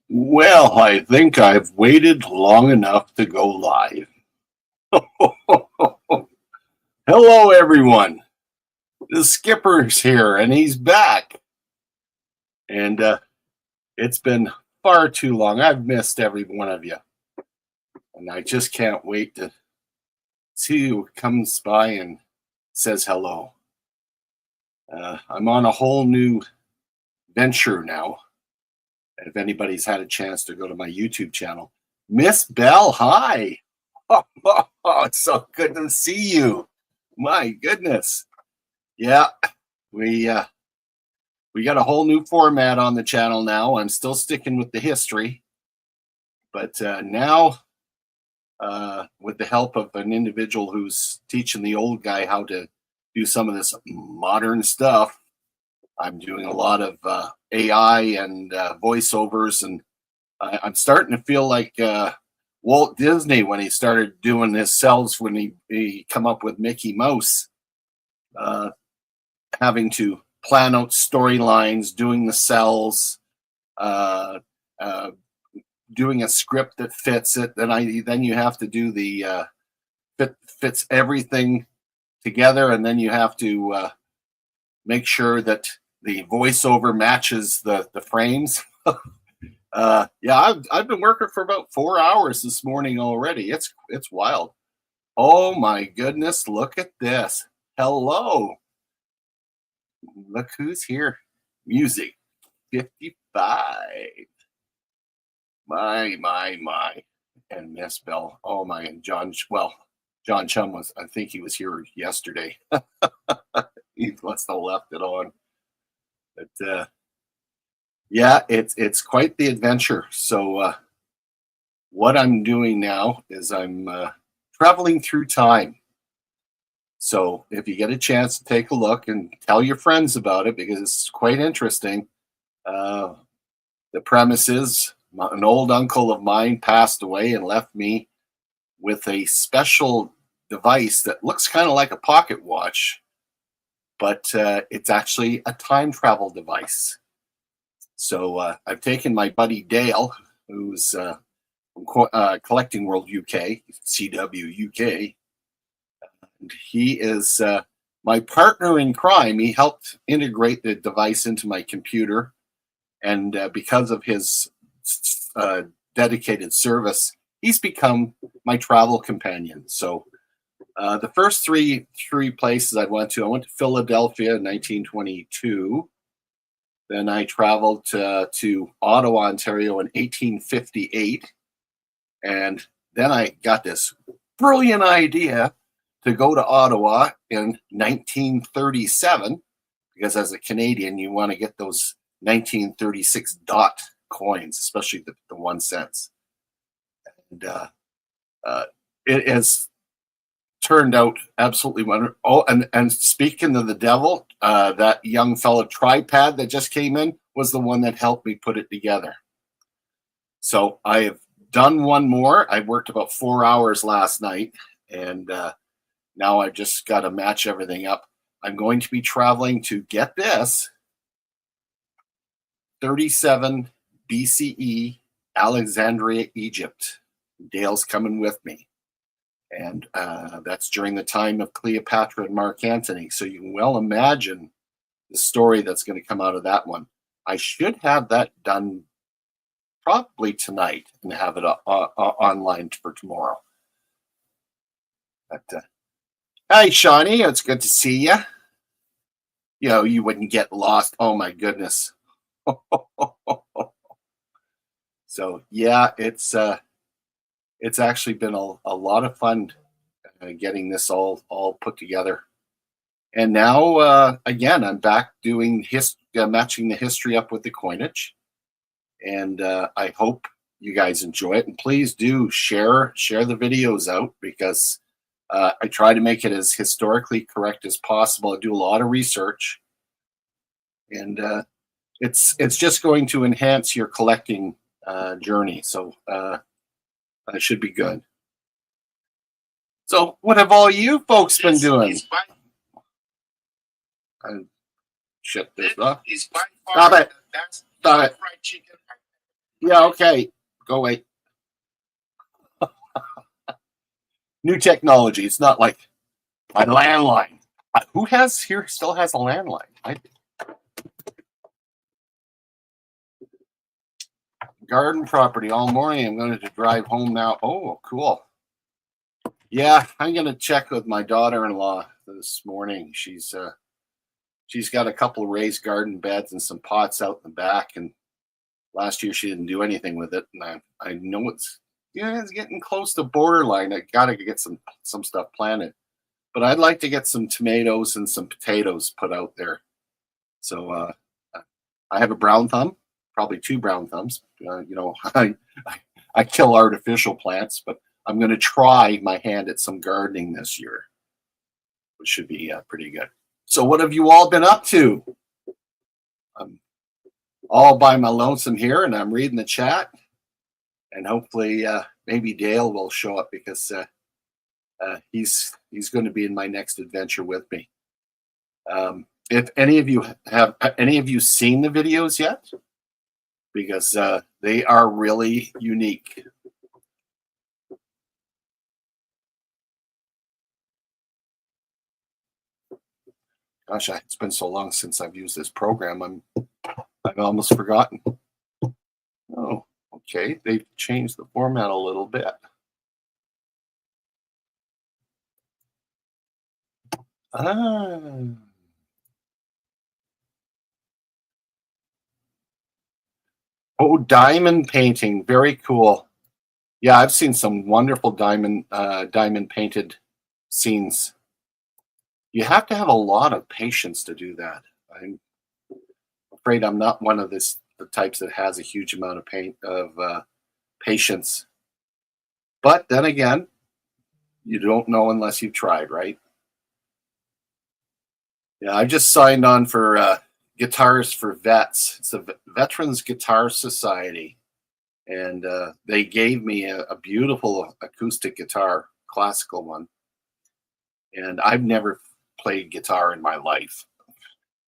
Well, I think I've waited long enough to go live. Hello, everyone. The skipper's here and he's back. And it's been far too long. I've missed every one of you. And I just can't wait to see who comes by and says hello. I'm on a whole new venture now. If anybody's had a chance to go to my YouTube channel, Miss Bell, hi. It's so good to see you. My goodness. Yeah, we got a whole new format on the channel now. I'm still sticking with the history, but now with the help of an individual who's teaching the old guy how to do some of this modern stuff, I'm doing a lot of AI and voiceovers, and I'm starting to feel like Walt Disney when he started doing his cells when he come up with Mickey Mouse, having to plan out storylines, doing the cells, doing a script that fits it. Then you have to do the fits everything together, and then you have to make sure that the voiceover matches the frames. Yeah, I've been working for about 4 hours this morning already. It's wild. Oh my goodness, look at this. Hello. Look who's here. Music 55. My. And Miss Bell. Oh my, and John Chum was, I think he was here yesterday. He must have left it on. But yeah, it's quite the adventure. So what I'm doing now is I'm traveling through time. So if you get a chance to take a look and tell your friends about it, because it's quite interesting. The premise is an old uncle of mine passed away and left me with a special device that looks kind of like a pocket watch, but it's actually a time travel device. So I've taken my buddy Dale, who's from Collecting World UK, CW UK. And he is my partner in crime. He helped integrate the device into my computer. And because of his dedicated service, he's become my travel companion. So the first three places I went to Philadelphia in 1922. Then I traveled to Ottawa, Ontario in 1858. And then I got this brilliant idea to go to Ottawa in 1937, because as a Canadian, you want to get those 1936 dot coins, especially the 1 cents. And it has turned out absolutely wonderful. Oh, and speaking of the devil, that young fellow Tripad that just came in was the one that helped me put it together. So I have done one more. I worked about 4 hours last night, and now I've just got to match everything up. I'm going to be traveling to, get this, 37 BCE, Alexandria, Egypt. Dale's coming with me. And that's during the time of Cleopatra and Mark Antony. So you can well imagine the story that's going to come out of that one. I should have that done probably tonight and have it online for tomorrow. But hi, Shawnee. It's good to see you. You know, you wouldn't get lost. Oh, my goodness. So, yeah, it's actually been a lot of fun getting this all put together. And now, again, I'm back doing matching the history up with the coinage. And I hope you guys enjoy it. And please do share the videos out, because I try to make it as historically correct as possible. I do a lot of research. And it's just going to enhance your collecting journey. So it should be good. So what have all you folks been doing? Shut this off. Stop it. Stop it. Yeah, okay. Go away. New technology. It's not like my landline. Who has here still has a landline? Garden property all morning. I'm going to drive home now. Oh, cool. Yeah, I'm going to check with my daughter-in-law this morning. She's got a couple of raised garden beds and some pots out in the back, and last year she didn't do anything with it, and I know it's getting close to borderline. I got to get some stuff planted, but I'd like to get some tomatoes and some potatoes put out there. So I have a brown thumb, probably two brown thumbs. I kill artificial plants, but I'm going to try my hand at some gardening this year, which should be pretty good. So, what have you all been up to? I'm all by my lonesome here, and I'm reading the chat, and hopefully, maybe Dale will show up because he's going to be in my next adventure with me. If any of you seen the videos yet? Because they are really unique. Gosh, it's been so long since I've used this program. I've almost forgotten. Oh, okay. They've changed the format a little bit. Oh, diamond painting. Very cool. Yeah, I've seen some wonderful diamond painted scenes. You have to have a lot of patience to do that. I'm afraid I'm not one of the types that has a huge amount of patience. But then again, you don't know unless you've tried, right? Yeah, I just signed on for Guitars for Vets. It's the Veterans Guitar Society, and they gave me a beautiful acoustic guitar, classical one. And I've never played guitar in my life. In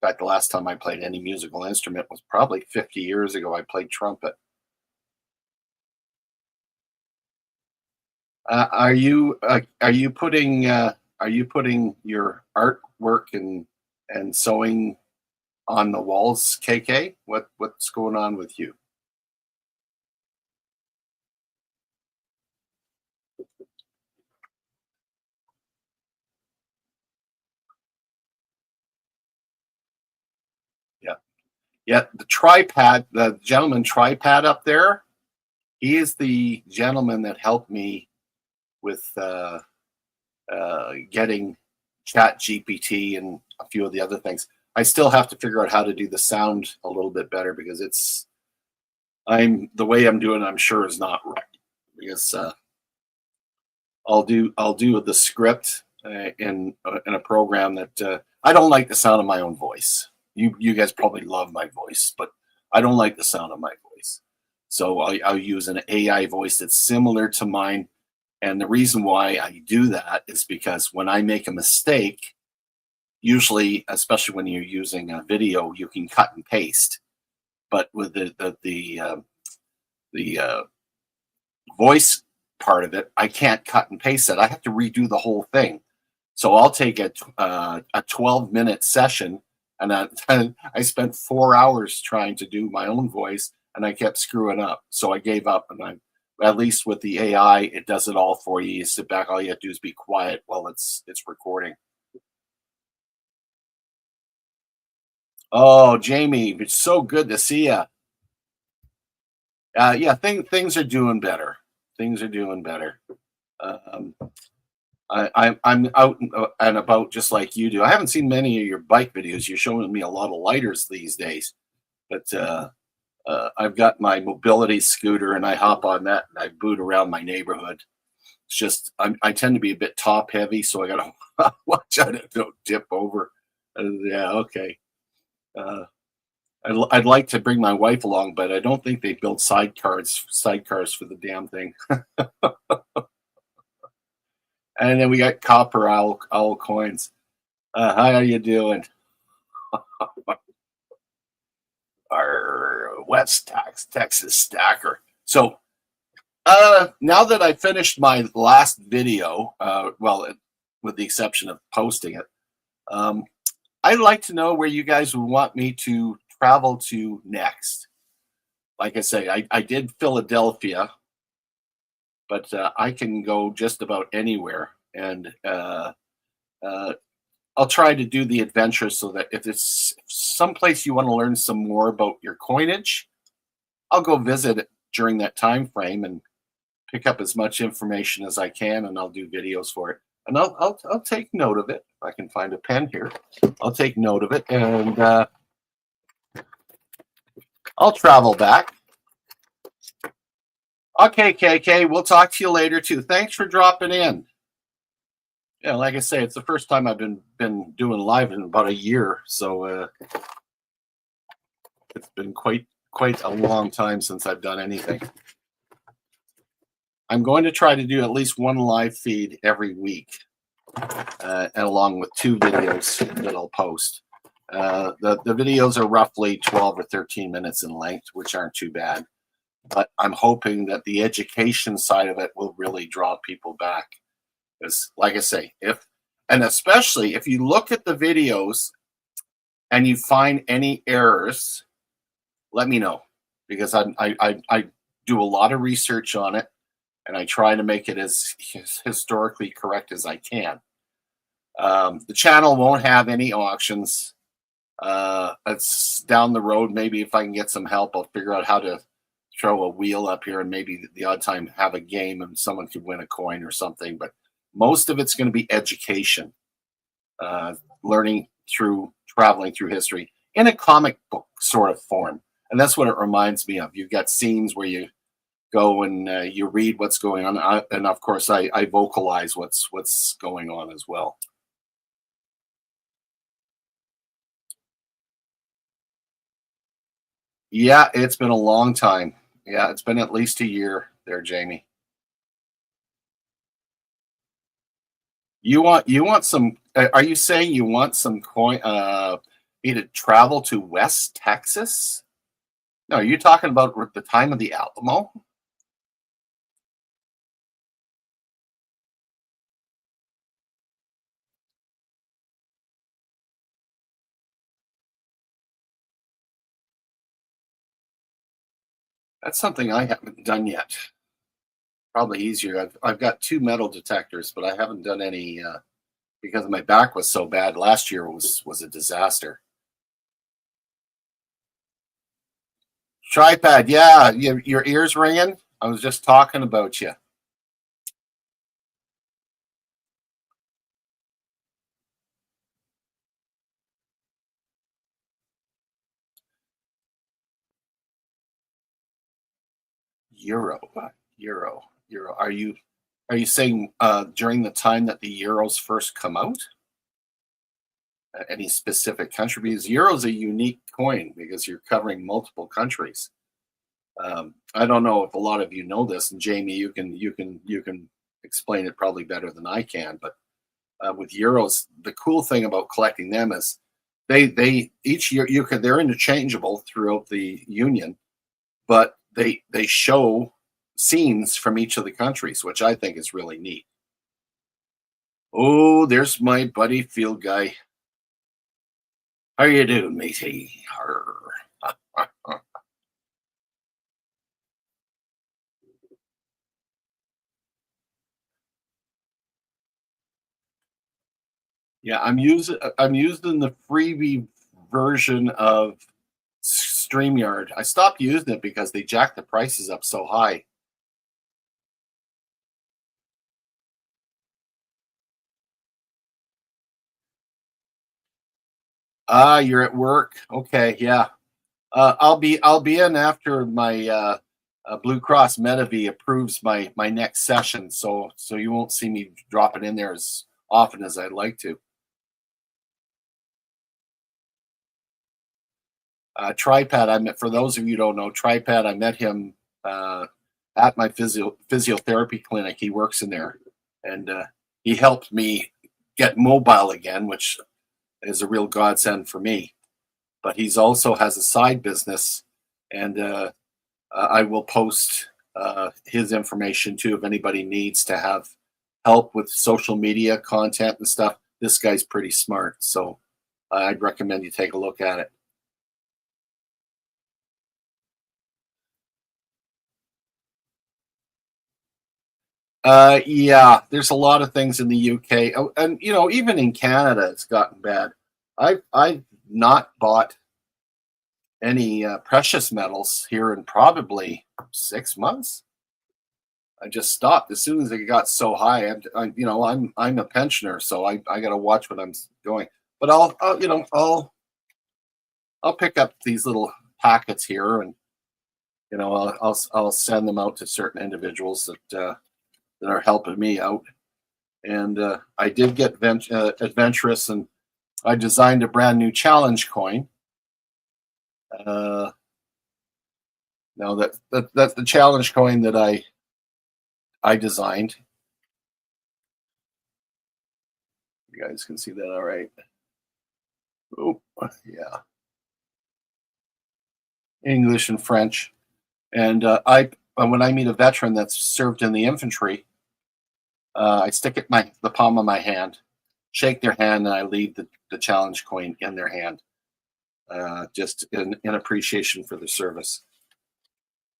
fact, the last time I played any musical instrument was probably 50 years ago. I played trumpet. Are you putting your artwork and sewing on the walls, KK? What's going on with you? Yeah, yeah. The gentleman tripod up there, he is the gentleman that helped me with getting Chat GPT and a few of the other things. I still have to figure out how to do the sound a little bit better because the way I'm doing, I'm sure is not right. Because I'll do the script in a program that I don't like the sound of my own voice. You guys probably love my voice, but I don't like the sound of my voice. So I'll use an AI voice that's similar to mine. And the reason why I do that is because when I make a mistake, usually, especially when you're using a video, you can cut and paste. But with the voice part of it, I can't cut and paste it. I have to redo the whole thing. So I'll take a 12-minute session, and I spent 4 hours trying to do my own voice, and I kept screwing up. So I gave up, and at least with the AI, it does it all for you. You sit back, all you have to do is be quiet while it's recording. Oh, Jamie, it's so good to see you. Yeah, things are doing better. Things are doing better. Um, I'm out and about just like you do. I haven't seen many of your bike videos. You're showing me a lot of lighters these days, but I've got my mobility scooter and I hop on that and I boot around my neighborhood. It's just I tend to be a bit top heavy, so I got to watch out to don't dip over. Yeah, okay. Uh, I'd like to bring my wife along, but I don't think they build sidecars for the damn thing. And then we got copper owl coins. How are you doing? our Texas stacker. So now that I finished my last video, with the exception of posting it, I'd like to know where you guys would want me to travel to next. Like I say, I did Philadelphia, but I can go just about anywhere. And I'll try to do the adventure so that if it's someplace you want to learn some more about your coinage, I'll go visit it during that time frame and pick up as much information as I can, and I'll do videos for it. And I'll take note of it. If I can find a pen here, I'll take note of it, and I'll travel back. Okay, KK, we'll talk to you later too. Thanks for dropping in. Yeah, like I say, it's the first time I've been doing live in about a year, so it's been quite a long time since I've done anything. I'm going to try to do at least one live feed every week, and along with 2 videos that I'll post. The videos are roughly 12 or 13 minutes in length, which aren't too bad. But I'm hoping that the education side of it will really draw people back. Because, like I say, especially if you look at the videos and you find any errors, let me know, because I do a lot of research on it, and I try to make it as historically correct as I can. The channel won't have any auctions. It's down the road. Maybe if I can get some help, I'll figure out how to throw a wheel up here and maybe the odd time have a game and someone could win a coin or something. But most of it's going to be education, learning through traveling through history in a comic book sort of form. And that's what it reminds me of. You've got scenes where you go and you read what's going on. And of course, I vocalize what's going on as well. Yeah, it's been a long time. Yeah, it's been at least a year there, Jamie. You want some? Are you saying you want some coin? Me to travel to West Texas? No, are you talking about the time of the Alamo? That's something I haven't done yet. Probably easier. I've got 2 metal detectors, but I haven't done any because my back was so bad. Last year was a disaster. Tripod, yeah. Your ears ringing? I was just talking about you. Euro. Are you saying during the time that the euros first come out? Any specific country? Because euro is a unique coin because you're covering multiple countries. I don't know if a lot of you know this, and Jamie, you can explain it probably better than I can. But with euros, the cool thing about collecting them is they each year they're interchangeable throughout the union, but they show scenes from each of the countries, which I think is really neat. Oh, there's my buddy Field Guy. How you doing, matey? Yeah, I'm using the freebie version of StreamYard. I stopped using it because they jacked the prices up so high. Ah, you're at work. Okay, yeah. I'll be in after my Blue Cross Medivy approves my next session, so you won't see me dropping in there as often as I'd like to. Tripod, for those of you who don't know, Tripod, I met him at my physiotherapy clinic. He works in there, and he helped me get mobile again, which is a real godsend for me. but he's also has a side business, and I will post his information too if anybody needs to have help with social media content and stuff. This guy's pretty smart, so I'd recommend you take a look at it. Yeah, there's a lot of things in the UK, oh, and even in Canada, it's gotten bad. I've not bought any precious metals here in probably 6 months. I just stopped as soon as it got so high. I'm a pensioner, so I got to watch what I'm going. But I'll pick up these little packets here, and I'll send them out to certain individuals that are helping me out. And I did get adventurous, and I designed a brand new challenge coin. Uh, Now that's the challenge coin that I designed. You guys can see that all right. Oh, yeah. English and French. And I when I meet a veteran that's served in the infantry, I stick it the palm of my hand, shake their hand, and I leave the challenge coin in their hand, just in appreciation for the service.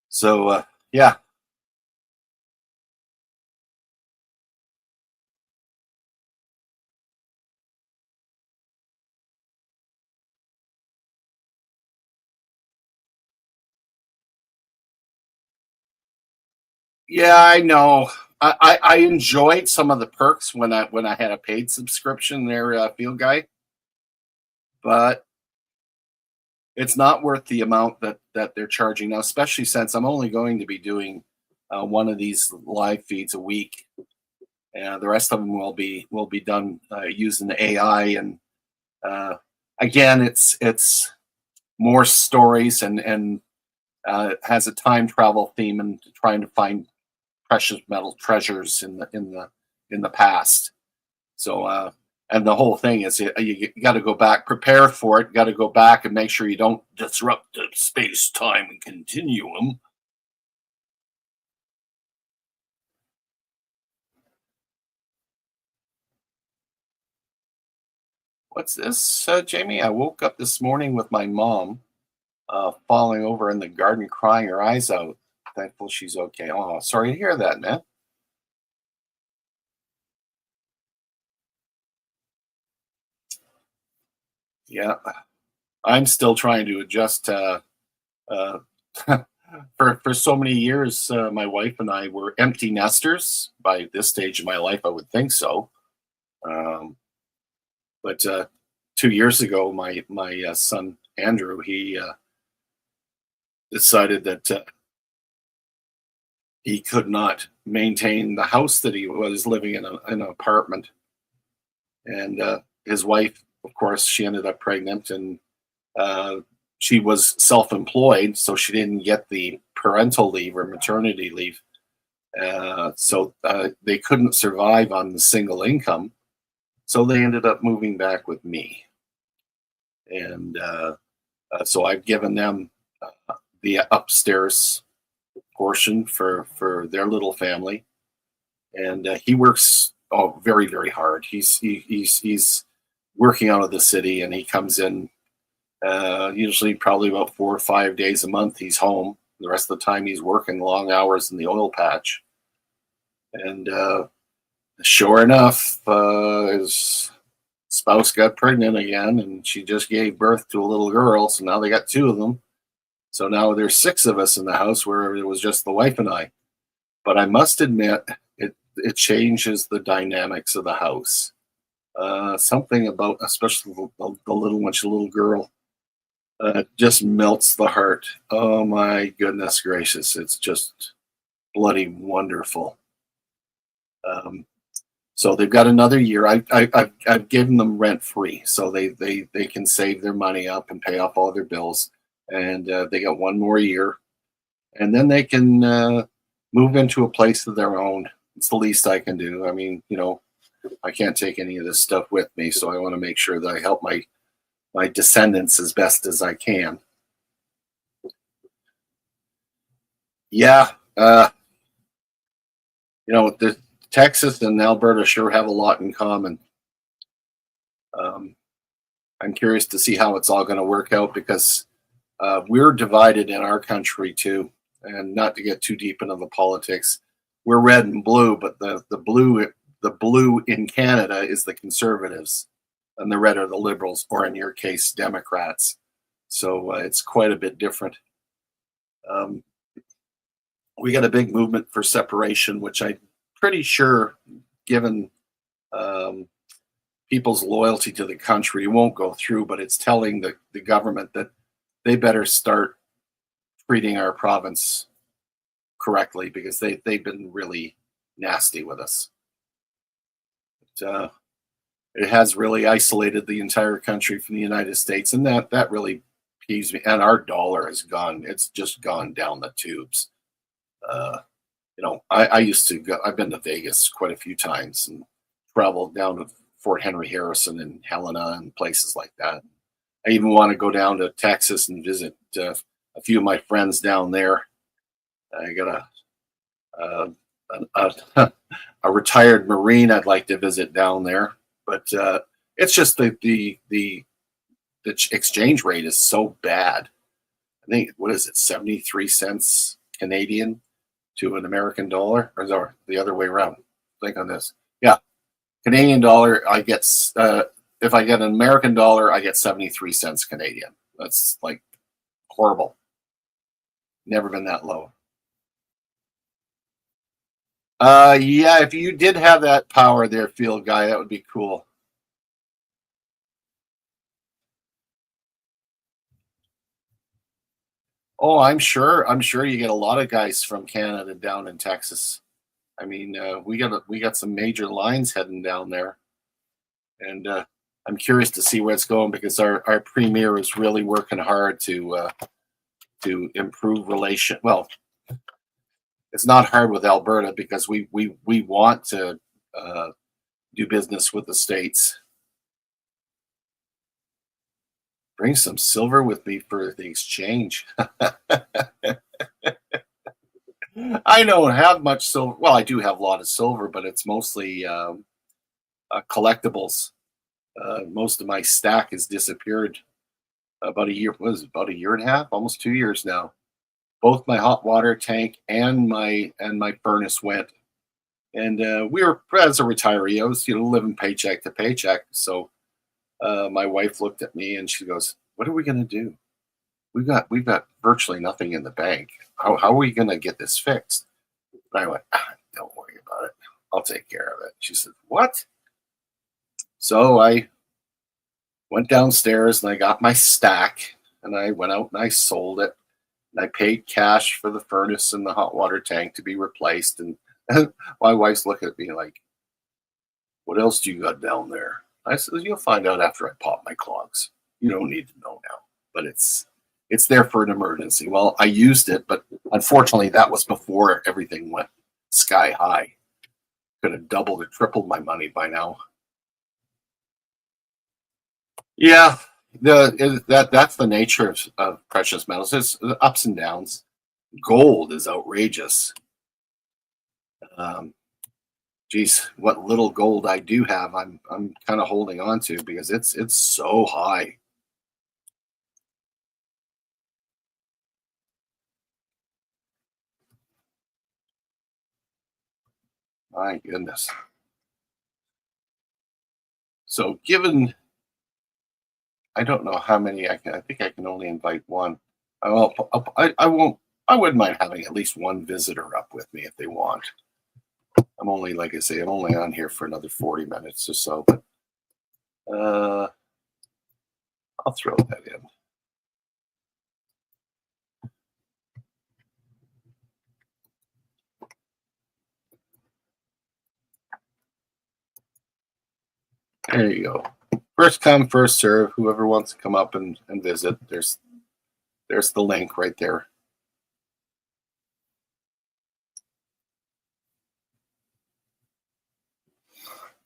So yeah, yeah, I know. I enjoyed some of the perks when I had a paid subscription there, Field Guide, but it's not worth the amount that they're charging now, especially since I'm only going to be doing one of these live feeds a week, and the rest of them will be done using the AI. And uh, again, it's more stories, and has a time travel theme and trying to find precious metal treasures in the past. So and the whole thing is you got to go back, prepare for it. Got to go back and make sure you don't disrupt the space time continuum. What's this, Jamie? I woke up this morning with my mom falling over in the garden, crying her eyes out. Thankful she's okay. Oh, sorry to hear that, man. Yeah, I'm still trying to adjust. Uh, for so many years, my wife and I were empty nesters. By this stage of my life, I would think so. Um, but 2 years ago, my son Andrew, he decided that he could not maintain the house that he was living in, an apartment. And his wife, of course, she ended up pregnant, and uh, she was self-employed, so she didn't get the parental leave or maternity leave. So they couldn't survive on the single income, so they ended up moving back with me. And so I've given them the upstairs portion for their little family, and he works very very hard. He's working out of the city, and he comes in usually probably about 4 or 5 days a month. He's home. The rest of the time he's working long hours in the oil patch. And sure enough, his spouse got pregnant again, and she just gave birth to a little girl. So now they got two of them. So now there's six of us in the house, where it was just the wife and I. But I must admit, it changes the dynamics of the house. Something about, especially the little one, she's a little girl, just melts the heart. Oh my goodness gracious! It's just bloody wonderful. Um, so they've got another year. I've given them rent free, so they can save their money up and pay off all their bills, and they got one more year, and then they can move into a place of their own. It's the least I can do. I mean, I can't take any of this stuff with me, so I want to make sure that I help my descendants as best as I can. Yeah, the Texas and Alberta sure have a lot in common. Um, I'm curious to see how it's all going to work out because we're divided in our country too. And not to get too deep into the politics, we're red and blue, but the blue in Canada is the Conservatives, and the red are the Liberals, or in your case, Democrats. So it's quite a bit different. Um, we got a big movement for separation, which I'm pretty sure, given um, people's loyalty to the country, won't go through. But it's telling the government that they better start treating our province correctly because they've been really nasty with us. It has really isolated the entire country from the United States, and that really peeves me. And our dollar has gone; it's just gone down the tubes. Uh, I used to go. I've been to Vegas quite a few times and traveled down to Fort Henry Harrison and Helena and places like that. I even want to go down to Texas and visit a few of my friends down there. I got a, a, a retired Marine I'd like to visit down there, but it's just the exchange rate is so bad. I think what is it, 73 cents Canadian to an American dollar, or is it the other way around? Think on this. Yeah, Canadian dollar. If I get an American dollar, I get 73 cents Canadian. That's like horrible. Never been that low. Yeah, if you did have that power there, field guy, that would be cool. Oh, I'm sure. I'm sure you get a lot of guys from Canada down in Texas. I mean, we got some major lines heading down there, and I'm curious to see where it's going because our premier is really working hard to improve relation. Well, it's not hard with Alberta because we want to uh, do business with the states. Bring some silver with me for the exchange. I don't have much silver. Well, I do have a lot of silver, but it's mostly collectibles. Most of my stack has disappeared about a year. What is it, about a year and a half, almost 2 years now. Both my hot water tank and my furnace went. And we were, as a retiree, I was living paycheck to paycheck. So my wife looked at me and she goes, "What are we going to do? We've got virtually nothing in the bank. How are we going to get this fixed?" And I went, "Don't worry about it. I'll take care of it." She said, "What?" So I went downstairs and I got my stack and I went out and I sold it. And I paid cash for the furnace and the hot water tank to be replaced. And my wife's looking at me like, "What else do you got down there?" I said, "You'll find out after I pop my clogs. You don't need to know now, but it's there for an emergency." Well, I used it, but unfortunately, that was before everything went sky high. Could have doubled or tripled my money by now. Yeah, that's the nature of precious metals. There's ups and downs. Gold is outrageous. Um, Geez, what little gold I do have, I'm kind of holding on to because it's so high. My goodness. So given I don't know how many I can. I think I can only invite one. I won't. I wouldn't mind having at least one visitor up with me if they want. I'm only, like I say, I'm only on here for another 40 minutes or so, but uh, I'll throw that in. There you go. First come, first serve. Whoever wants to come up and visit, there's the link right there.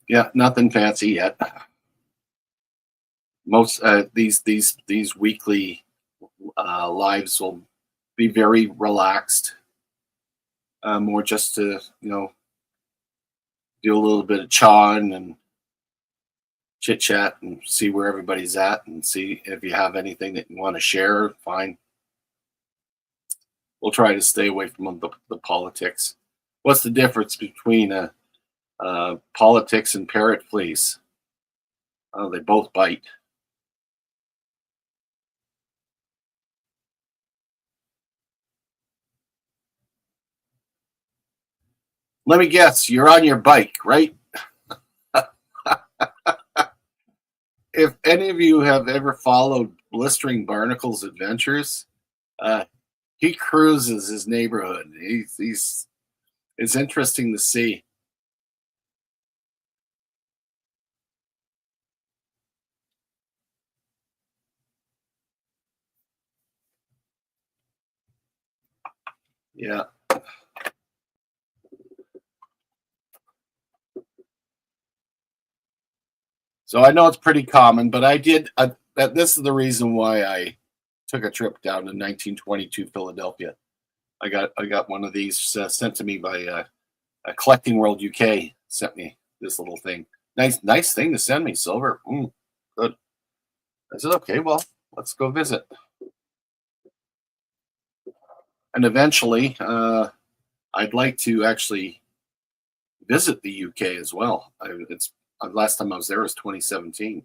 Yeah, nothing fancy yet. most these weekly lives will be very relaxed, more just to do a little bit of chawing and chit chat and see where everybody's at and see if you have anything that you want to share. Fine, we'll try to stay away from the politics. What's the difference between politics and parrot fleas? Oh, they both bite. Let me guess, you're on your bike, right? If any of you have ever followed Blistering Barnacle's adventures, uh, he cruises his neighborhood. He's it's interesting to see. Yeah. So I know it's pretty common, but this is the reason why I took a trip down to 1922 Philadelphia. I got one of these sent to me by Collecting World UK. Sent me this little thing. Nice thing to send me. Silver. Good. I said, okay, well, let's go visit. And eventually, I'd like to actually visit the UK as well. It's last time I was there was 2017.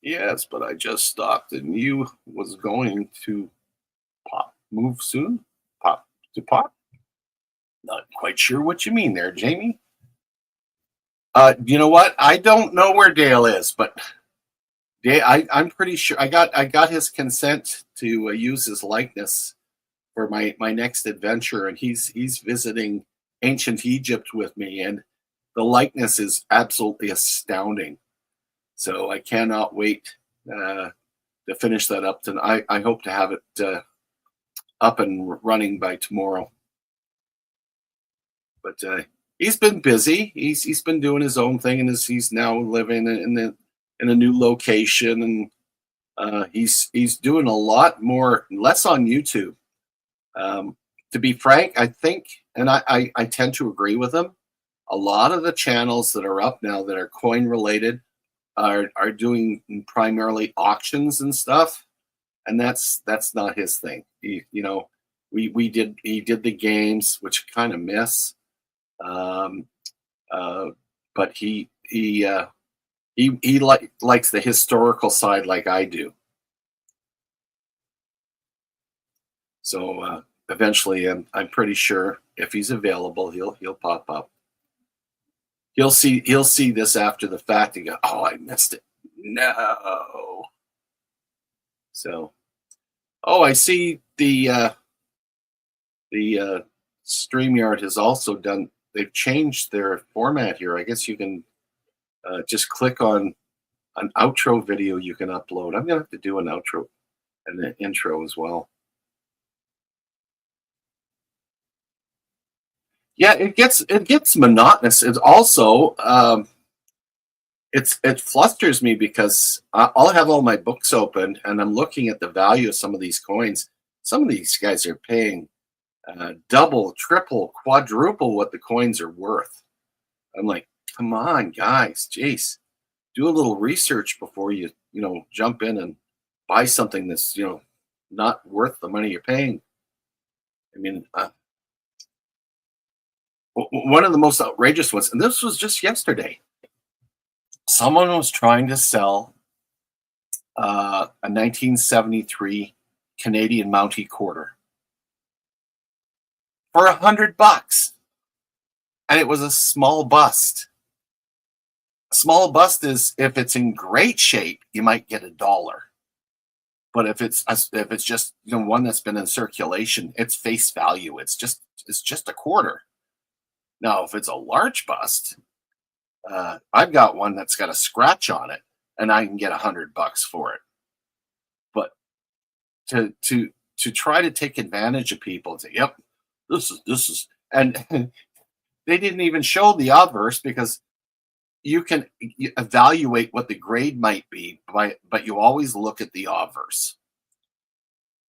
Yes, but I just stopped, and you was going to move soon. Pop to pop. Not quite sure what you mean there, Jamie. You know what? I don't know where Dale is, but I'm pretty sure I got his consent to use his likeness for my next adventure, and he's visiting ancient Egypt with me, and the likeness is absolutely astounding. So I cannot wait to finish that up. And I hope to have it up and running by tomorrow. But he's been busy. He's been doing his own thing, and he's now living in a new location, and he's doing a lot more less on YouTube. To be frank, I think, and I tend to agree with him. A lot of the channels that are up now that are coin related are doing primarily auctions and stuff, and that's not his thing. He did the games, which kind of miss. Um, uh, but he likes the historical side like I do. So eventually, I'm pretty sure if he's available, he'll pop up. He'll see this after the fact and go, "Oh, I missed it." No. So, oh, I see the StreamYard has also done. They've changed their format here. I guess you can just click on an outro video you can upload. I'm gonna have to do an outro and an intro as well. Yeah, it gets monotonous. It's also it flusters me because I'll have all my books open and I'm looking at the value of some of these coins. Some of these guys are paying double, triple, quadruple what the coins are worth. I'm like, come on, guys, jeez, do a little research before you jump in and buy something that's not worth the money you're paying. I mean, one of the most outrageous ones, and this was just yesterday. Someone was trying to sell a 1973 Canadian Mountie quarter for $100, and it was a small bust. A small bust is if it's in great shape, you might get $1. But if it's just one that's been in circulation, it's face value. It's just a quarter. Now, if it's a large bust, I've got one that's got a scratch on it, and I can get $100 for it. But to try to take advantage of people and say, "Yep, this is And they didn't even show the obverse because you can evaluate what the grade might be but you always look at the obverse.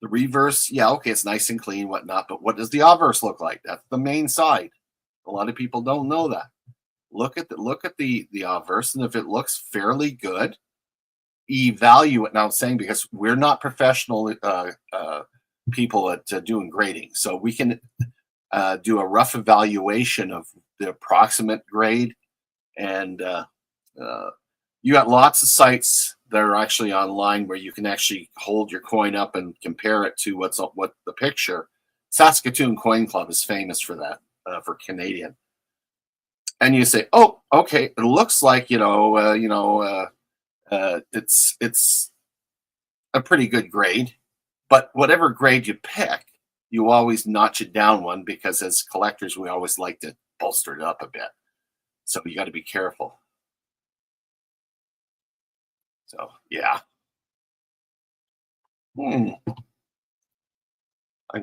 The reverse, yeah, okay, it's nice and clean, whatnot, but what does the obverse look like? That's the main side. A lot of people don't know that. Look at the obverse, and if it looks fairly good, evaluate. Now, I'm saying because we're not professional people at doing grading, so we can do a rough evaluation of the approximate grade, and you got lots of sites that are actually online where you can actually hold your coin up and compare it to what the picture. Saskatoon Coin Club is famous for that, for Canadian. And you say, oh, okay, it looks like it's a pretty good grade, but whatever grade you pick, you always notch it down one because as collectors, we always like to bolster it up a bit. So you got to be careful. So yeah. I'm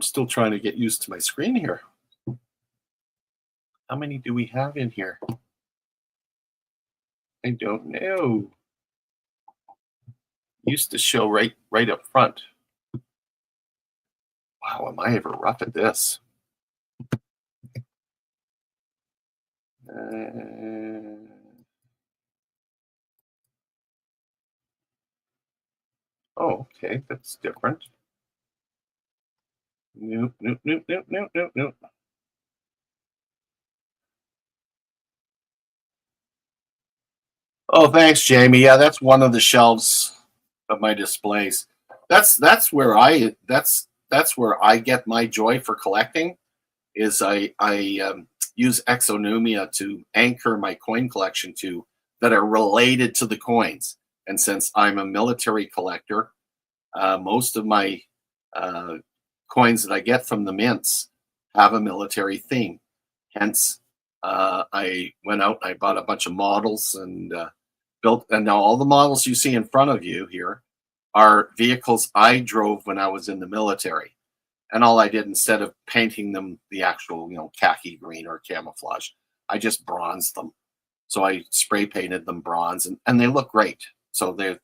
still trying to get used to my screen here. How many do we have in here? I don't know. Used to show right up front. Wow, am I ever rough at this? Oh, okay, that's different. Nope. Oh, thanks, Jamie. Yeah, that's one of the shelves of my displays. That's where I get my joy for collecting. Is I use exonumia to anchor my coin collection to that are related to the coins. And since I'm a military collector, most of my coins that I get from the mints have a military theme. Hence, I went out and I bought a bunch of models and built. And now all the models you see in front of you here are vehicles I drove when I was in the military. And all I did, instead of painting them the actual, khaki green or camouflage, I just bronzed them. So I spray painted them bronze, and they look great. So they're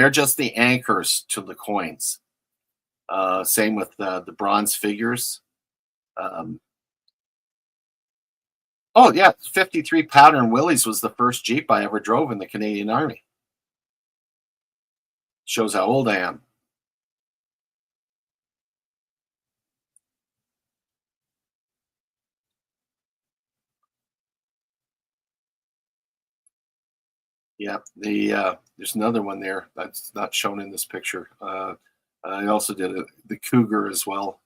just the anchors to the coins. Same with the bronze figures. Oh yeah, 53 Pattern Willys was the first Jeep I ever drove in the Canadian Army. Shows how old I am. Yeah, there's another one there that's not shown in this picture. I also did the Cougar as well,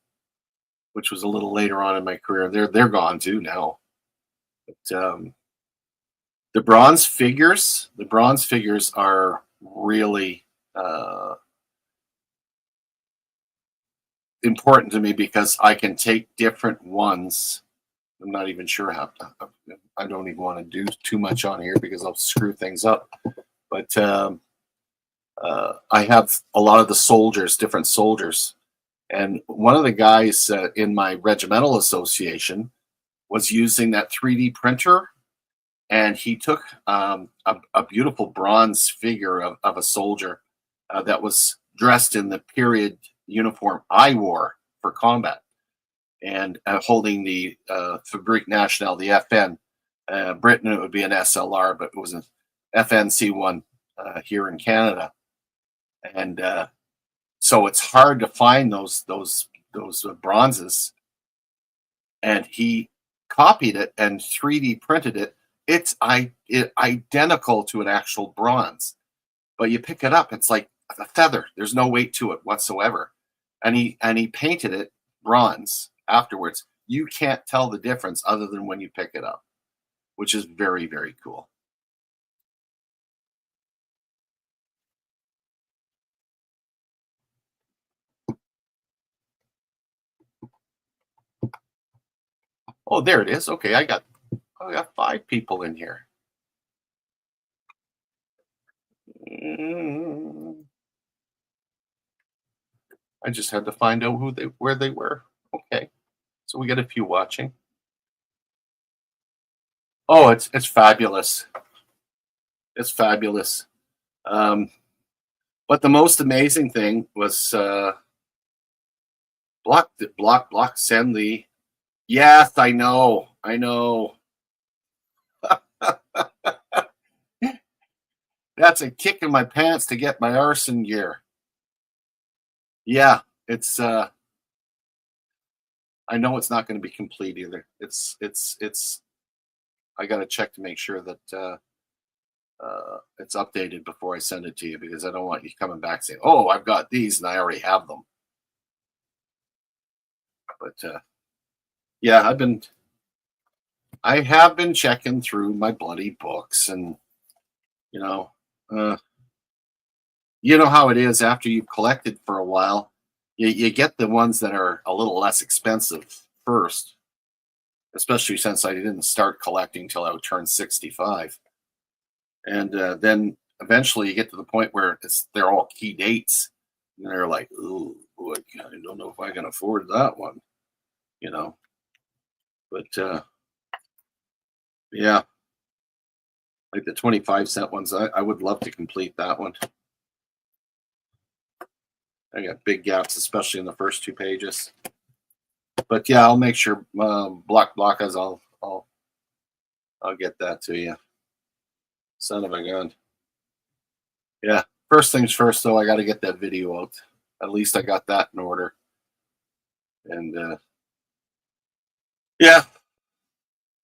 which was a little later on in my career. They're gone too now. But the bronze figures are really important to me because I can take different ones. I'm not even sure how. I don't even want to do too much on here because I'll screw things up. But I have a lot of the soldiers, different soldiers, and one of the guys in my regimental association was using that 3D printer, and he took a beautiful bronze figure of a soldier that was dressed in the period uniform I wore for combat, and holding the Fabrique Nationale, the FN. Britain, it would be an SLR, but it was an FNC1 here in Canada. And so it's hard to find those bronzes. And he copied it and 3D printed it. It's identical to an actual bronze, but you pick it up, it's like a feather. There's no weight to it whatsoever. And he painted it bronze afterwards. You can't tell the difference other than when you pick it up, which is very, very cool. Oh, there it is. Okay, I got 5 people in here. I just had to find out where they were. Okay, so we got a few watching. Oh, it's fabulous. It's fabulous. But the most amazing thing was block send the. Yes, I know. I know. That's a kick in my pants to get my arson gear. Yeah, it's I know it's not going to be complete either. It's I got to check to make sure that it's updated before I send it to you, because I don't want you coming back saying, "Oh, I've got these and I already have them." But yeah, I have been checking through my bloody books, and you know, uh, you know how it is after you've collected for a while. You get the ones that are a little less expensive first, especially since I didn't start collecting till I would turn 65. And then eventually you get to the point where they're all key dates, and they're like, "Ooh, boy, I don't know if I can afford that one," you know. But yeah, like the 25-cent ones, I would love to complete that one. I got big gaps, especially in the first 2 pages. But yeah, I'll make sure Block as I'll get that to you. Son of a gun. Yeah. First things first, though, I got to get that video out. At least I got that in order. And yeah,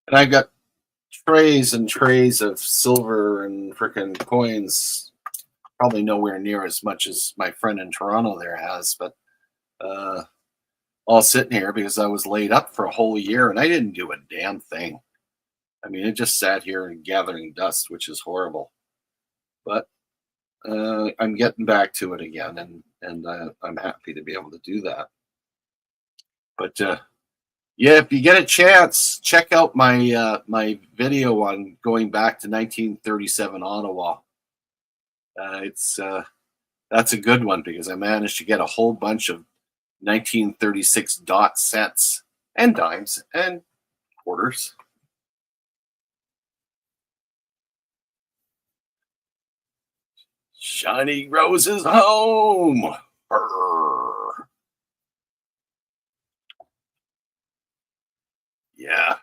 and I got trays and trays of silver and freaking coins. Probably nowhere near as much as my friend in Toronto there has, but all sitting here because I was laid up for a whole year and I didn't do a damn thing. I mean, it just sat here and gathering dust, which is horrible. But I'm getting back to it again, and I'm happy to be able to do that. But yeah, if you get a chance, check out my video on going back to 1937 Ottawa. It's that's a good one because I managed to get a whole bunch of 1936 dot cents and dimes and quarters. Shiny Roses home. Brr. Yeah.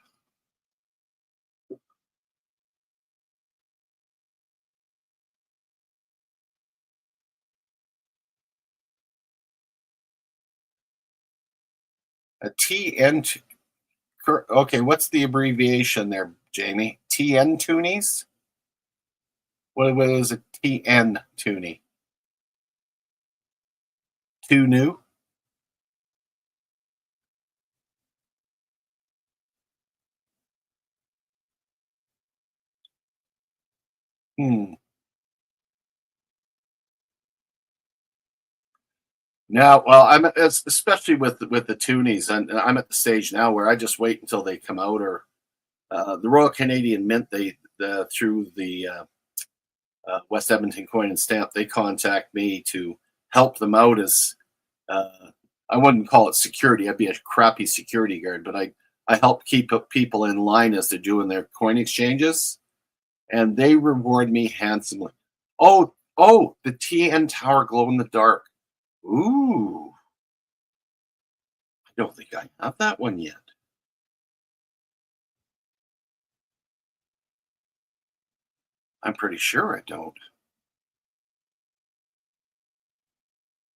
A TN. Okay, what's the abbreviation there, Jamie? TN Toonies? What is a TN Toonie? Too new? Hmm. Now, well, especially with the toonies, and I'm at the stage now where I just wait until they come out, or the Royal Canadian Mint. Through the West Edmonton Coin and Stamp, they contact me to help them out as I wouldn't call it security. I'd be a crappy security guard, but I help keep people in line as they're doing their coin exchanges, and they reward me handsomely. Oh, the TN Tower glow in the dark. Ooh, I don't think I have that one yet. I'm pretty sure I don't.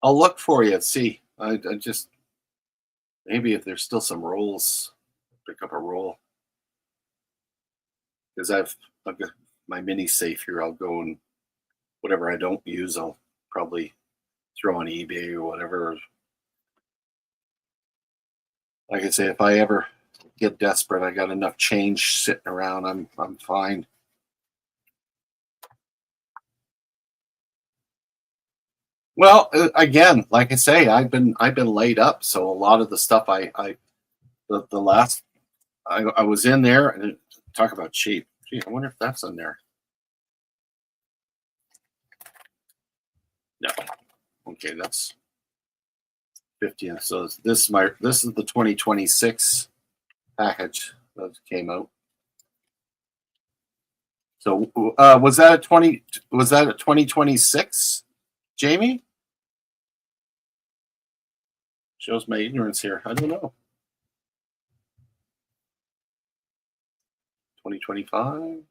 I'll look for you and see. I just maybe if there's still some rolls, pick up a roll because I've got my mini safe here. I'll go and whatever I don't use, I'll probably throw on eBay or whatever. Like I say, if I ever get desperate, I got enough change sitting around. I'm fine. Well, again, like I say, I've been laid up, so a lot of the stuff the last I was in there and talk about cheap. Gee, I wonder if that's in there. No. Okay, that's 50. So this is the 2026 package that came out. So was that a 2026, Jamie? Shows my ignorance here. I don't know. 2025.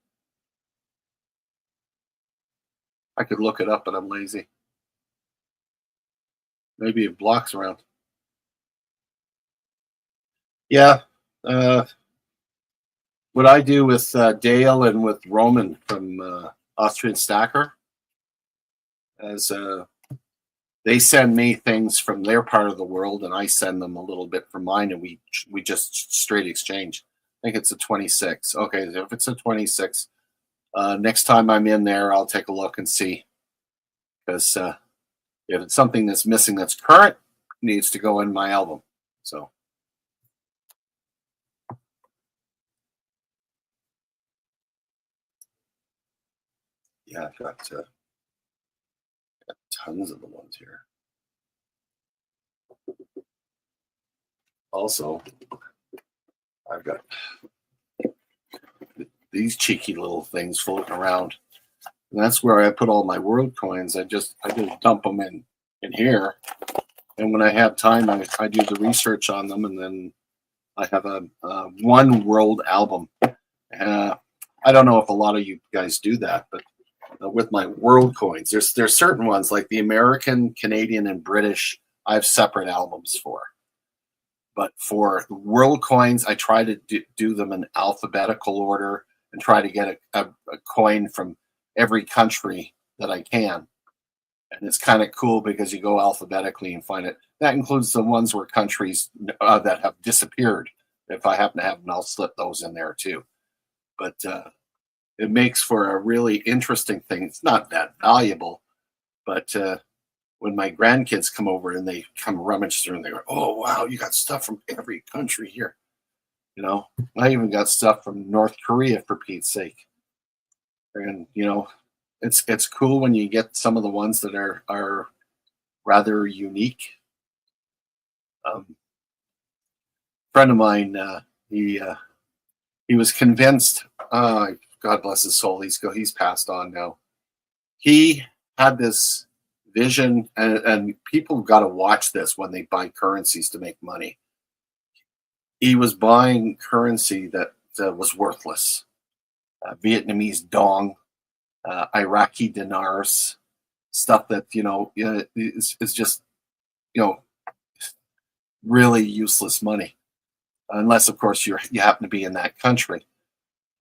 I could look it up, but I'm lazy. Maybe it blocks around. Yeah. What I do with Dale and with Roman from Austrian Stacker as they send me things from their part of the world, and I send them a little bit from mine, and we just straight exchange. I think it's a 26. Okay, if it's a 26, next time I'm in there, I'll take a look and see, because if it's something that's missing that's current, it needs to go in my album. So. Yeah, I've got tons of the ones here. Also, I've got these cheeky little things floating around. And that's where I put all my world coins. I just dump them in here. And when I have time, I do the research on them, and then I have a one world album. I don't know if a lot of you guys do that, but with my world coins, there's certain ones like the American, Canadian, and British I have separate albums for. But for world coins, I try to do them in alphabetical order and try to get a coin from every country that I can. And it's kind of cool because you go alphabetically and find it. That includes the ones where countries that have disappeared. If I happen to have them, I'll slip those in there too. But it makes for a really interesting thing. It's not that valuable, but when my grandkids come over and they come rummage through and they go, "Oh, wow, you got stuff from every country here." You know, I even got stuff from North Korea, for Pete's sake. And, you know, it's cool when you get some of the ones that are rather unique. Friend of mine, he was convinced. God bless his soul. He's passed on now. He had this vision, and people got to watch this when they buy currencies to make money. He was buying currency that was worthless. Vietnamese dong, Iraqi dinars, stuff that is just really useless money, unless of course you happen to be in that country,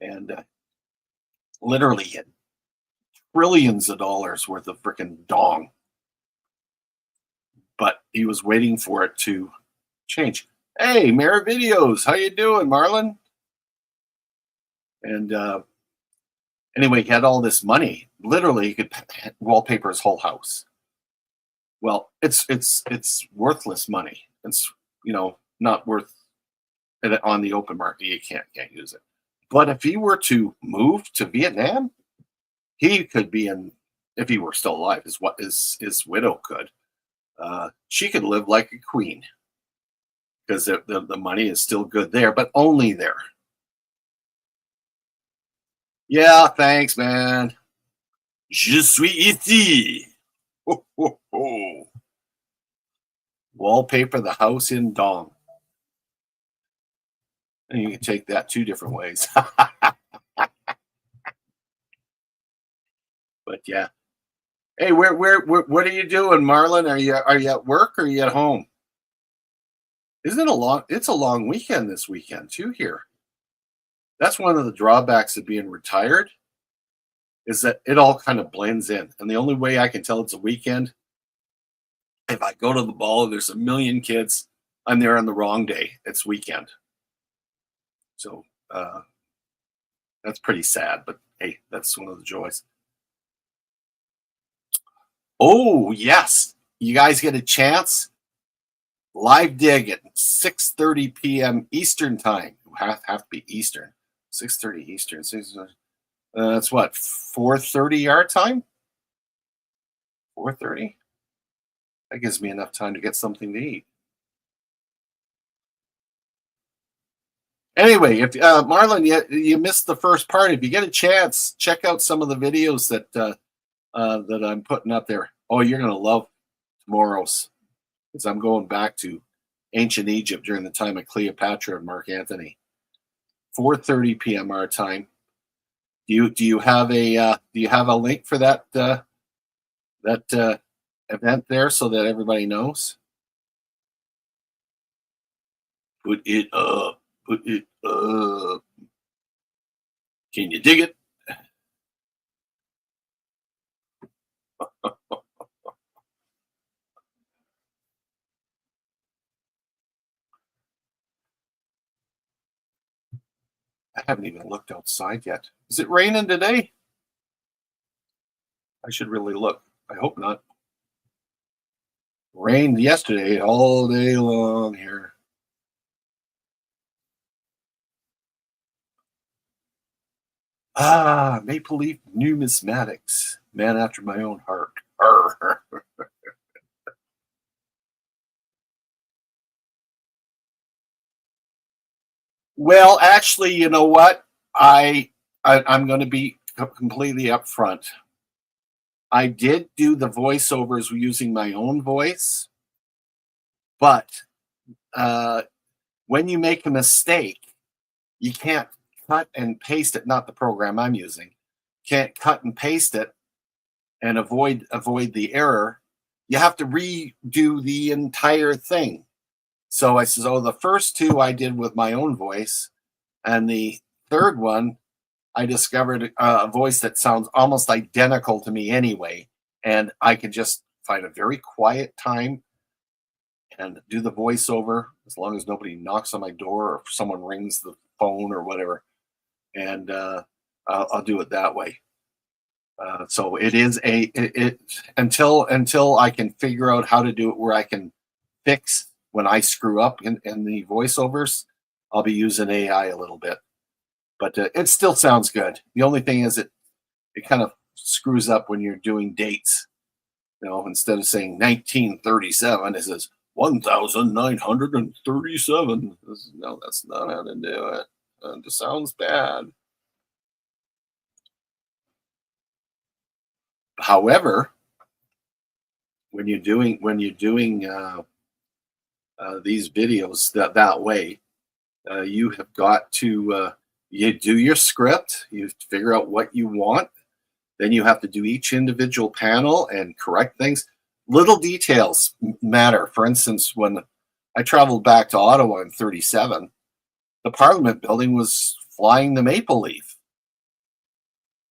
and literally trillions of dollars worth of freaking dong. But he was waiting for it to change. Hey, Mara Videos, how you doing, Marlon? And anyway, he had all this money. Literally, he could wallpaper his whole house. Well, it's worthless money. It's not worth it on the open market. You can't use it. But if he were to move to Vietnam, he could be in. If he were still alive, his widow could. She could live like a queen because the money is still good there, but only there. Yeah, thanks, man. Je suis ici. Ho, ho, ho. Wallpaper the house in dong. And you can take that two different ways. But yeah. Hey, where what are you doing, Marlon? Are you at work or are you at home? Isn't it it's a long weekend this weekend too here. That's one of the drawbacks of being retired, is that it all kind of blends in. And the only way I can tell it's a weekend, if I go to the ball and there's a million kids, I'm there on the wrong day. It's weekend. So that's pretty sad, but hey, that's one of the joys. Oh, yes. You guys get a chance? Live dig at 6:30 p.m. Eastern time. Have to be Eastern. 6:30 Eastern. That's what, 4:30 our time? 4:30? That gives me enough time to get something to eat. Anyway, if Marlon, you missed the first part. If you get a chance, check out some of the videos that I'm putting up there. Oh, you're gonna love tomorrow's, because I'm going back to ancient Egypt during the time of Cleopatra and Mark Antony. 4:30 p.m. our time. Do you have a link for that event there so that everybody knows? Put it up. Put it up. Can you dig it? I haven't even looked outside yet. Is it raining today? I should really look. I hope not. Rained yesterday all day long here. Maple Leaf Numismatics, man after my own heart. Arr. Well, actually, you know what? I'm going to be completely upfront. I did do the voiceovers using my own voice, but uh, when you make a mistake, you can't cut and paste it. Not the program I'm using. Can't cut and paste it and avoid the error. You have to redo the entire thing. So I says, oh, the first two I did with my own voice, and the third one I discovered a voice that sounds almost identical to me anyway, and I could just find a very quiet time and do the voiceover as long as nobody knocks on my door or someone rings the phone or whatever, and I'll do it that way. So it is until I can figure out how to do it where I can fix when I screw up in the voiceovers, I'll be using AI a little bit, but it still sounds good. The only thing is it kind of screws up when you're doing dates. You know, instead of saying 1937, it says 1937. No, that's not how to do it. It just sounds bad. However, when you're doing these videos that way, you have got to you do your script, you figure out what you want, then you have to do each individual panel and correct things. Little details matter. For instance, when I traveled back to Ottawa in 37, the Parliament building was flying the maple leaf.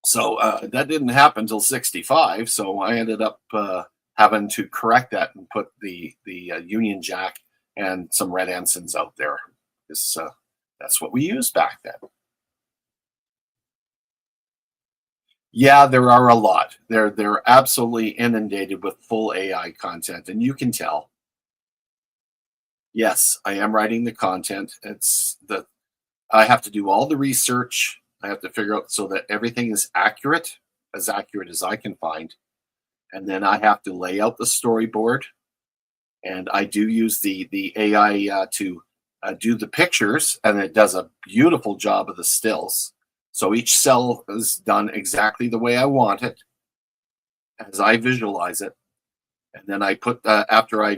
So that didn't happen until 65. So I ended up having to correct that and put the Union Jack and some red ensigns out there. That's what we used back then. Yeah, there are a lot. They're absolutely inundated with full AI content, and you can tell. Yes, I am writing the content. I have to do all the research. I have to figure out so that everything is accurate as I can find, and then I have to lay out the storyboard. And I do use the AI to do the pictures, and it does a beautiful job of the stills. So each cell is done exactly the way I want it, as I visualize it, and then I put after I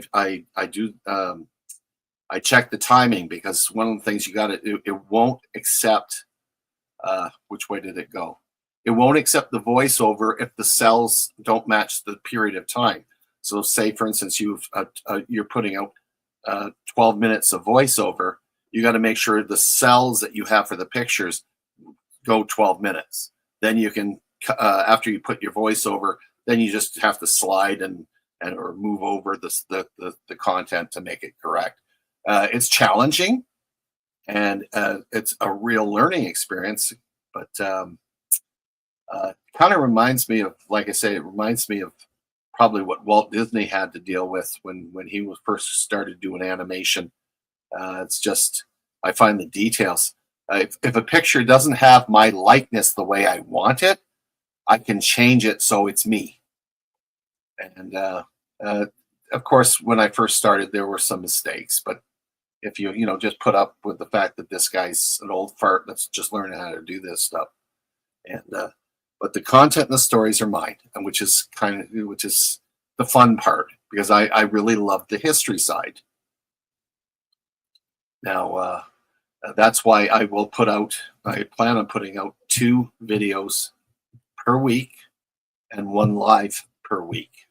do I check the timing, because one of the things you got to it won't accept which way did it go? It won't accept the voiceover if the cells don't match the period of time. So say, for instance, you're putting out 12 minutes of voiceover. You got to make sure the cells that you have for the pictures go 12 minutes. Then you can, after you put your voiceover, then you just have to slide and or move over the content to make it correct. It's challenging, and it's a real learning experience, but kind of reminds me of, like I say, it reminds me of probably what Walt Disney had to deal with when he was first started doing animation. It's just, I find the details. If a picture doesn't have my likeness the way I want it, I can change it so it's me. And of course, when I first started, there were some mistakes, but if you just put up with the fact that this guy's an old fart that's just learning how to do this stuff. And but the content and the stories are mine, and which is the fun part, because I really love the history side. Now that's why I plan on putting out 2 videos per week and 1 live per week,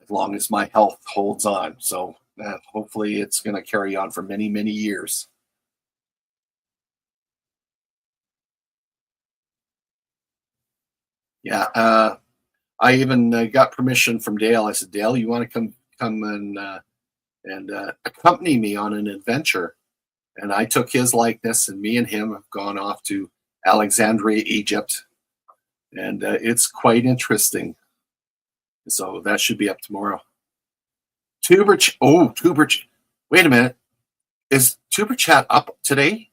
as long as my health holds on. So hopefully it's going to carry on for many, many years. Yeah, I even got permission from Dale. I said, Dale, you want to come and accompany me on an adventure? And I took his likeness, and me and him have gone off to Alexandria, Egypt, and it's quite interesting. So that should be up tomorrow. Tuber. Wait a minute. Is Tuber Chat up today?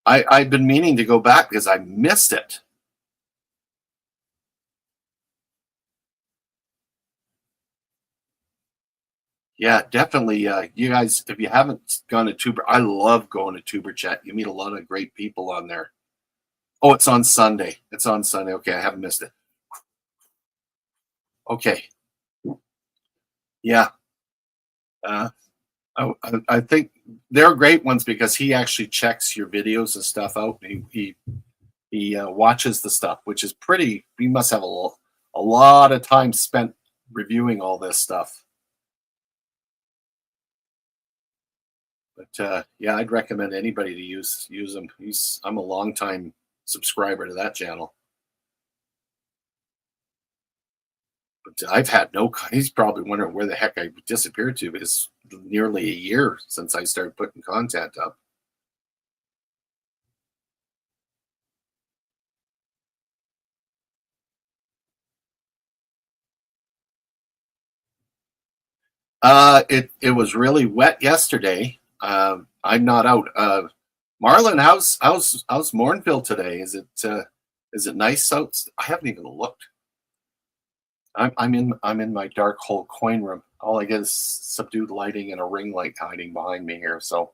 I've been meaning to go back because I missed it. Yeah, definitely. You guys, if you haven't gone to Tuber, I love going to Tuber Chat. You meet a lot of great people on there. Oh, it's on Sunday. It's on Sunday. Okay, I haven't missed it. Okay. Yeah. Uh, I think they're great ones because he actually checks your videos and stuff out. He watches the stuff, which is pretty. He must have a lot of time spent reviewing all this stuff. But yeah, I'd recommend anybody to use him. I'm a long time subscriber to that channel. But I've had no. He's probably wondering where the heck I disappeared to. It's nearly a year since I started putting content up. It was really wet yesterday. I'm not out. Marlon, how's Mornville today? Is it nice out? I haven't even looked. I'm in my dark hole coin room. All I get is subdued lighting and a ring light hiding behind me here. So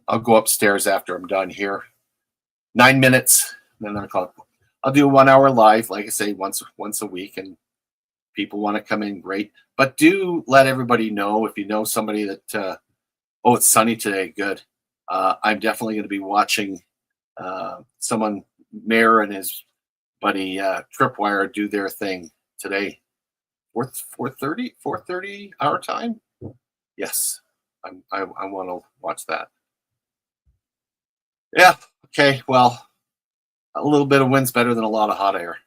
I'll go upstairs after I'm done here. 9 minutes, then I'll do a 1 hour live, like I say, once a week, and people want to come in, great. But do let everybody know if you know somebody that. Oh, it's sunny today. Good. I'm definitely going to be watching someone, Mayor and his buddy Tripwire, do their thing today. 4:30 our time. Yes, I want to watch that. Yeah. Okay. Well, a little bit of wind's better than a lot of hot air.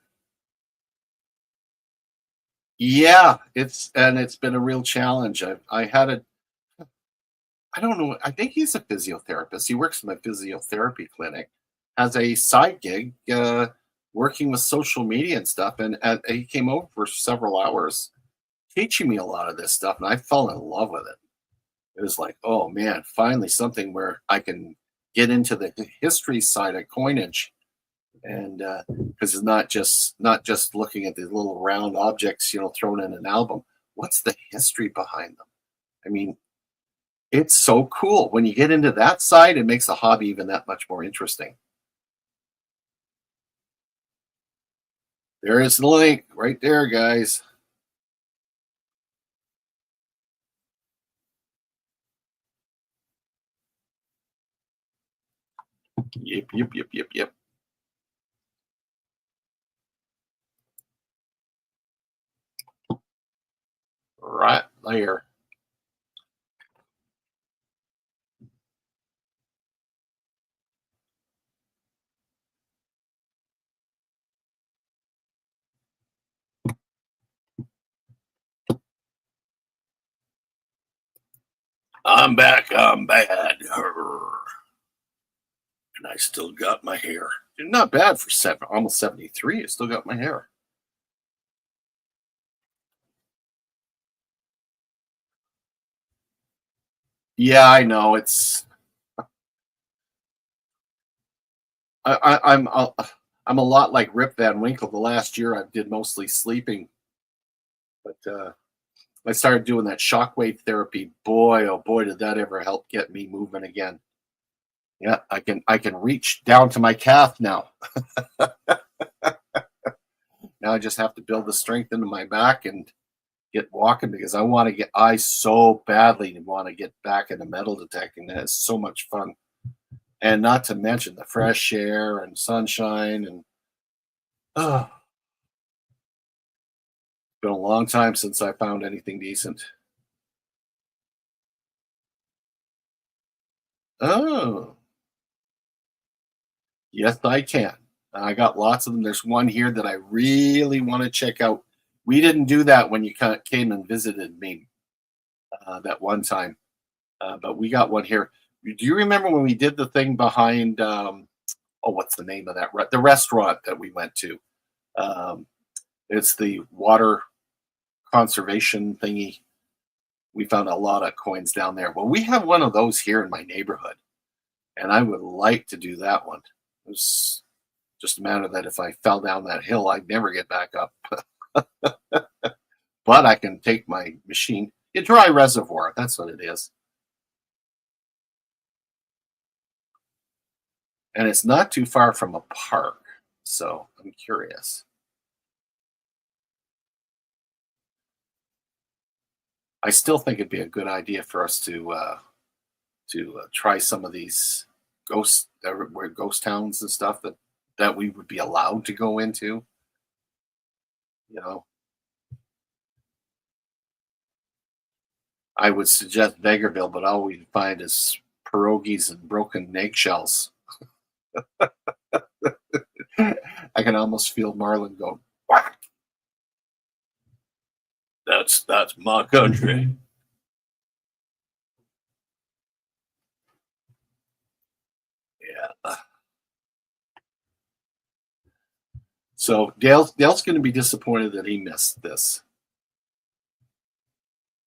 Yeah, it's been a real challenge. I had a I don't know. I think he's a physiotherapist. He works in my physiotherapy clinic, has a side gig working with social media and stuff. And he came over for several hours teaching me a lot of this stuff. And I fell in love with it. It was like, oh man, finally something where I can get into the history side of coinage. And because it's not just looking at these little round objects, thrown in an album. What's the history behind them? I mean, it's so cool. When you get into that side, it makes the hobby even that much more interesting. There is the link right there, guys. Yep. Right there. I'm back. I'm bad. And I still got my hair. Not bad for almost 73. I still got my hair. Yeah, I know. I'm a lot like Rip Van Winkle. The last year I did mostly sleeping, but I started doing that shockwave therapy. Boy, oh boy, did that ever help get me moving again. Yeah, I can reach down to my calf now. Now I just have to build the strength into my back and get walking because I so badly want to get back into metal detecting. That is so much fun. And not to mention the fresh air and sunshine and oh, it's been a long time since I found anything decent. Oh, yes, I can. I got lots of them. There's one here that I really want to check out. We didn't do that when you came and visited me that one time, but we got one here. Do you remember when we did the thing behind? Oh, what's the name of that? The restaurant that we went to. Um, it's the water conservation thingy. We found a lot of coins down there. Well, we have one of those here in my neighborhood, and I would like to do that one. It's just a matter that if I fell down that hill, I'd never get back up. But I can take my machine. A dry reservoir, that's what it is. And it's not too far from a park, so I'm curious. I still think it'd be a good idea for us to try some of these where ghost towns and stuff that we would be allowed to go into. You know, I would suggest Vegreville, but all we find is pierogies and broken eggshells. I can almost feel Marlon go, "Whack." That's my country. Yeah. So Dale's going to be disappointed that he missed this.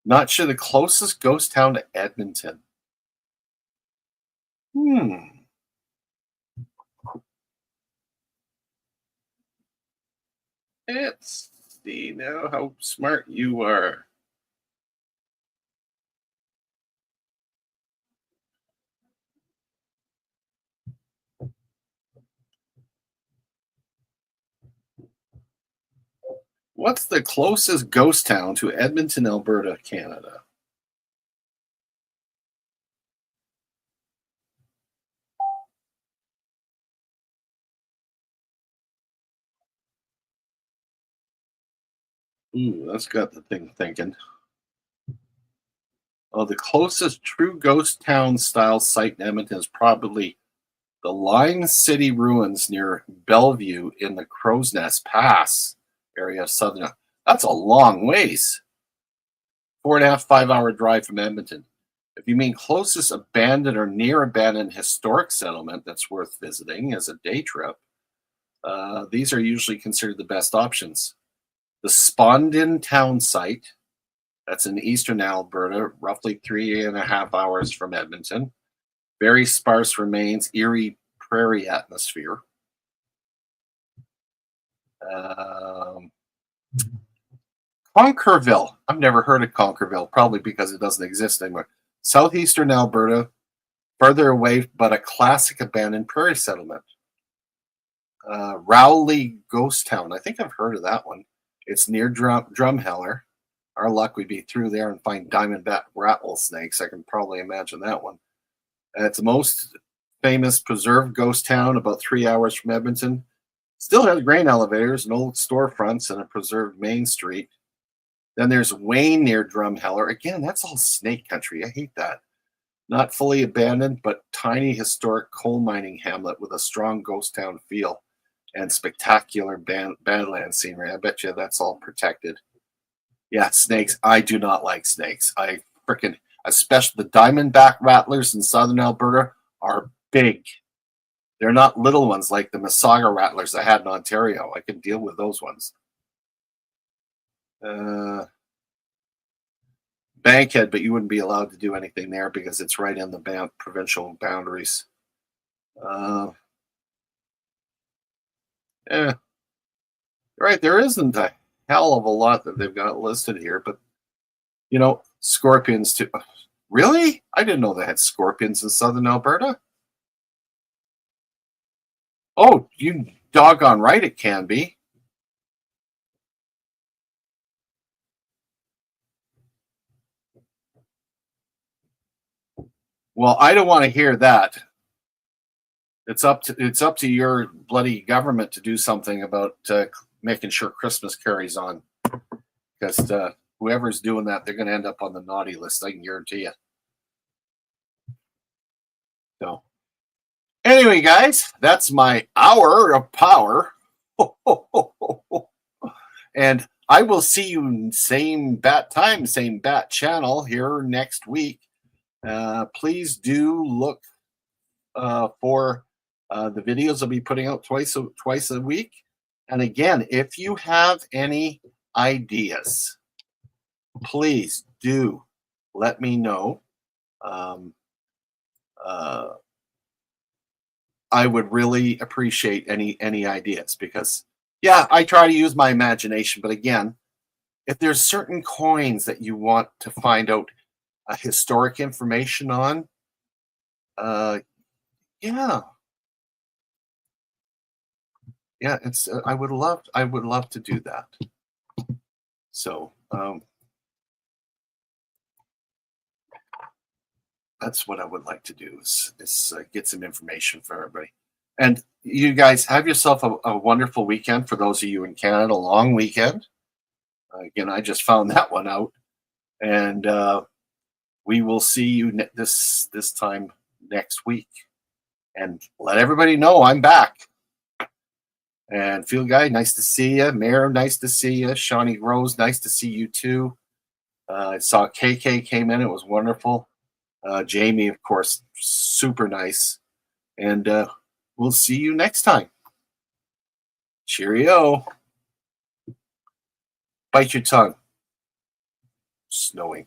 Not sure the closest ghost town to Edmonton. Hmm. Let's see now how smart you are. What's the closest ghost town to Edmonton, Alberta, Canada? Ooh, that's got the thing thinking. Oh, the closest true ghost town style site in Edmonton is probably the Line City ruins near Bellevue in the Crow's Nest Pass area of southern. That's a long ways. 4.5, 5 hour drive from Edmonton. If you mean closest abandoned or near abandoned historic settlement that's worth visiting as a day trip, these are usually considered the best options. The Spondin town site, that's in eastern Alberta, roughly 3.5 hours from Edmonton. Very sparse remains, eerie prairie atmosphere. Um, Conquerville. I've never heard of Conquerville, probably because it doesn't exist anymore. Southeastern Alberta, further away, but a classic abandoned prairie settlement. Rowley Ghost Town. I think I've heard of that one. It's near Drumheller. Our luck would be through there and find diamondback rattlesnakes. I can probably imagine that one. It's the most famous preserved ghost town, about 3 hours from Edmonton. Still has grain elevators and old storefronts and a preserved main street. Then there's Wayne near Drumheller. Again, that's all snake country. I hate that. Not fully abandoned, but tiny historic coal mining hamlet with a strong ghost town feel and spectacular badland scenery. I bet you that's all protected. Yeah, snakes. I do not like snakes. I freaking, especially the diamondback rattlers in southern Alberta are big. They're not little ones like the Mississauga rattlers I had in Ontario. I can deal with those ones. Uh, Bankhead, but you wouldn't be allowed to do anything there because it's right in the provincial boundaries. Uh, yeah, right. There isn't a hell of a lot that they've got listed here, but You know, scorpions too. Really? I didn't know they had scorpions in southern Alberta. Oh, you doggone right it can be. Well, I don't want to hear that. It's up to your bloody government to do something about making sure Christmas carries on. Because whoever's doing that, they're going to end up on the naughty list. I can guarantee you. So, anyway, guys, that's my hour of power. And I will see you same bat time, same bat channel here next week. Please do look for the videos I'll be putting out twice a week. And again, if you have any ideas, please do let me know. I would really appreciate any ideas because, yeah, I try to use my imagination. But again, if there's certain coins that you want to find out historic information on, yeah, it's I would love to do that. So that's what I would like to do is get some information for everybody. And you guys have yourself a wonderful weekend. For those of you in Canada, long weekend. Again, I just found that one out, and we will see you this time next week. And let everybody know I'm back. And Field Guy, nice to see you. Mayor, nice to see you. Shawnee Rose, nice to see you too. I saw KK came in. It was wonderful. Jamie, of course, super nice. And we'll see you next time. Cheerio. Bite your tongue. Snowing.